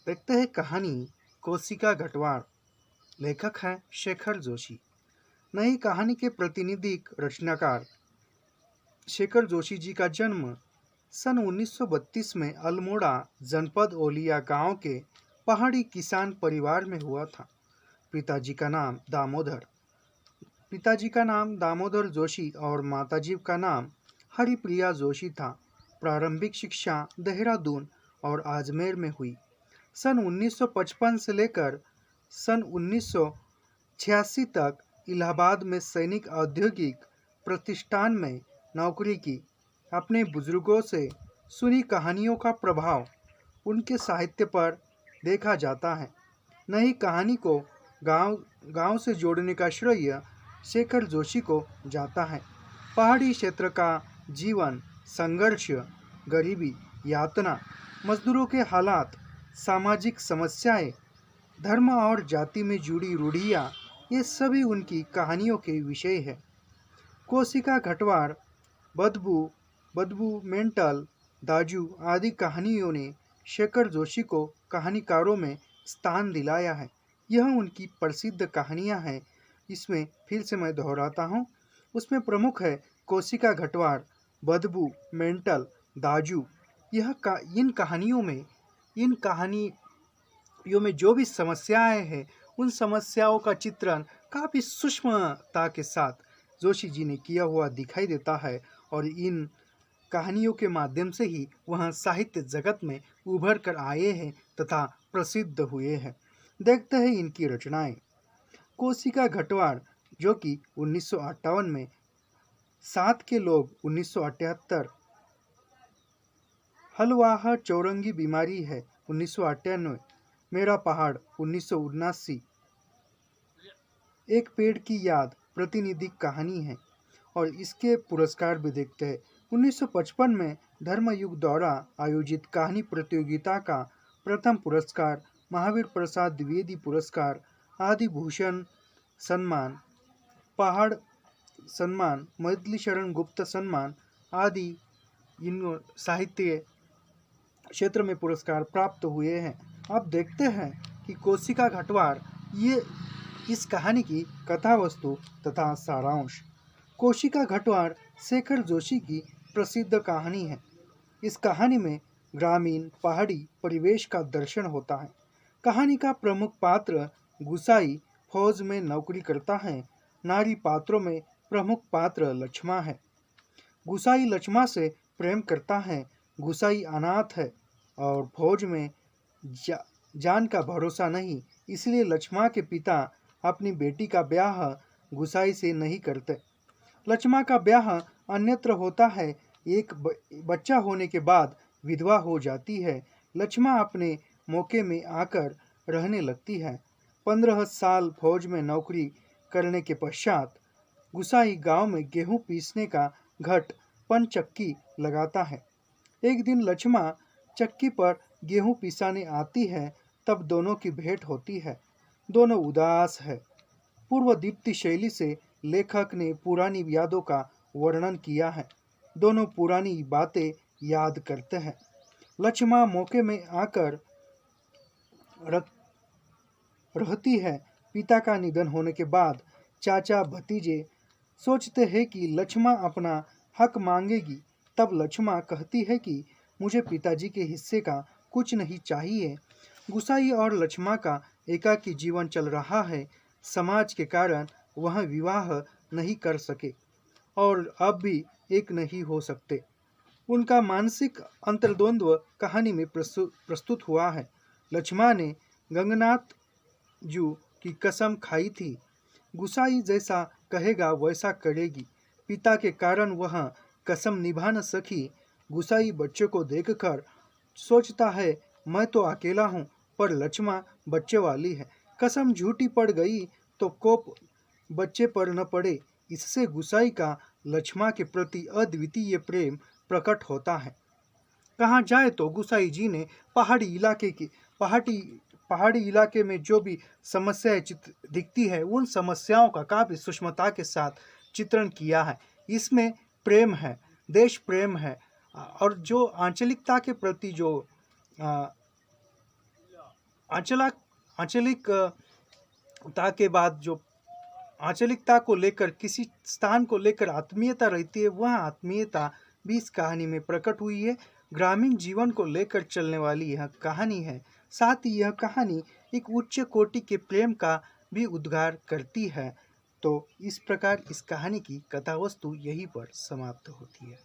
देखते हैं कहानी कोशिका गटवार। लेखक हैं शेखर जोशी। नई कहानी के प्रतिनिधिक रचनाकार शेखर जोशी जी का जन्म सन 1932 में अल्मोड़ा जनपद ओलिया गांव के पहाड़ी किसान परिवार में हुआ था। पिताजी का नाम दामोदर जोशी और माताजी का नाम हरिप्रिया जोशी था। प्रारंभिक शिक्षा देहरादून और आजमेर में हुई। सन 1955 से लेकर सन 1986 तक इलाहाबाद में सैनिक औद्योगिक प्रतिष्ठान में नौकरी की। अपने बुजुर्गों से सुनी कहानियों का प्रभाव उनके साहित्य पर देखा जाता है। नई कहानी को गांव गांव से जोड़ने का श्रेय शेखर जोशी को जाता है। पहाड़ी क्षेत्र का जीवन, संघर्ष, गरीबी, यातना, मजदूरों के हालात, सामाजिक समस्याएं, धर्म और जाति में जुड़ी रूढ़ियाँ, ये सभी उनकी कहानियों के विषय है। कोशिका घटवार, बदबू बदबू मेंटल, दाजू आदि कहानियों ने शेखर जोशी को कहानीकारों में स्थान दिलाया है। यह उनकी प्रसिद्ध कहानियाँ हैं। इसमें फिर से मैं दोहराता हूँ, उसमें प्रमुख है कोशिका घटवार, बदबू, मेंटल, दाजू। इन कहानियों में जो भी समस्याएं हैं, उन समस्याओं का चित्रण काफ़ी सूक्ष्मता के साथ जोशी जी ने किया हुआ दिखाई देता है और इन कहानियों के माध्यम से ही वह साहित्य जगत में उभर कर आए हैं तथा प्रसिद्ध हुए हैं। देखते हैं इनकी रचनाएं। कोशिका घटवार, जो कि 1958 में, सात के लोग 1978, हलवाह चौरंगी बीमारी है 1998, मेरा पहाड़ 1979, एक पेड़ की याद प्रतिनिधिक कहानी है। और इसके पुरस्कार भी देखते हैं। 1955 में धर्मयुग द्वारा आयोजित कहानी प्रतियोगिता का प्रथम पुरस्कार, महावीर प्रसाद द्विवेदी पुरस्कार, आदि भूषण सम्मान, पहाड़ सम्मान, मैथिली शरण गुप्त सम्मान आदि इन साहित्य क्षेत्र में पुरस्कार प्राप्त हुए हैं। अब देखते हैं कि कोशिका घटवार, ये इस कहानी की कथा वस्तु तथा सारांश। कोशिका घटवार शेखर जोशी की प्रसिद्ध कहानी है। इस कहानी में ग्रामीण पहाड़ी परिवेश का दर्शन होता है। कहानी का प्रमुख पात्र गुसाई फौज में नौकरी करता है। नारी पात्रों में प्रमुख पात्र लक्ष्मा है। गुसाई लक्ष्मा से प्रेम करता है। गुसाई अनाथ है और फौज में जान का भरोसा नहीं, इसलिए लक्ष्मा के पिता अपनी बेटी का ब्याह गुसाई से नहीं करते। लक्ष्मा का ब्याह अन्यत्र होता है। एक बच्चा होने के बाद विधवा हो जाती है। लक्ष्मा अपने मौके में आकर रहने लगती है। 15 साल फौज में नौकरी करने के पश्चात गुसाई गांव में गेहूं पीसने का घट पनचक्की लगाता है। एक दिन लक्ष्मा चक्की पर गेहूं पिसाने आती है, तब दोनों की भेंट होती है। दोनों उदास है। पूर्व दीप्ति शैली से लेखक ने पुरानी यादों का वर्णन किया है। दोनों पुरानी बातें याद करते हैं। लक्ष्मा मौके में आकर रहती है। पिता का निधन होने के बाद चाचा भतीजे सोचते हैं कि लक्ष्मा अपना हक मांगेगी। तब लक्ष्मा कहती है कि मुझे पिताजी के हिस्से का कुछ नहीं चाहिए। गुसाई और लक्ष्मा का एकाकी जीवन चल रहा है। समाज के कारण वह विवाह नहीं कर सके और अब भी एक नहीं हो सकते। उनका मानसिक अंतर्द्वंद्व कहानी में प्रस्तुत हुआ है। लक्ष्मा ने गंगनाथ जू की कसम खाई थी। गुसाई जैसा कहेगा वैसा करेगी। पिता के कारण वह कसम निभा न सकी। गुसाई बच्चे को देखकर सोचता है, मैं तो अकेला हूँ, पर लक्ष्मा बच्चे वाली है। कसम झूठी पड़ गई तो कोप बच्चे पर न पड़े। इससे गुसाई का लक्ष्मा के प्रति अद्वितीय प्रेम प्रकट होता है। कहा जाए तो गुसाई जी ने पहाड़ी इलाके में जो भी समस्याएं दिखती है, उन समस्याओं का काफ़ी सूक्ष्मता के साथ चित्रण किया है। इसमें प्रेम है, देश प्रेम है और जो आंचलिकता के प्रति जो आंचलिकता के बाद जो आंचलिकता को लेकर, किसी स्थान को लेकर आत्मीयता रहती है, वह आत्मीयता भी इस कहानी में प्रकट हुई है। ग्रामीण जीवन को लेकर चलने वाली यह कहानी है। साथ ही यह कहानी एक उच्च कोटि के प्रेम का भी उद्गार करती है। तो इस प्रकार इस कहानी की कथा वस्तु यहीं पर समाप्त होती है।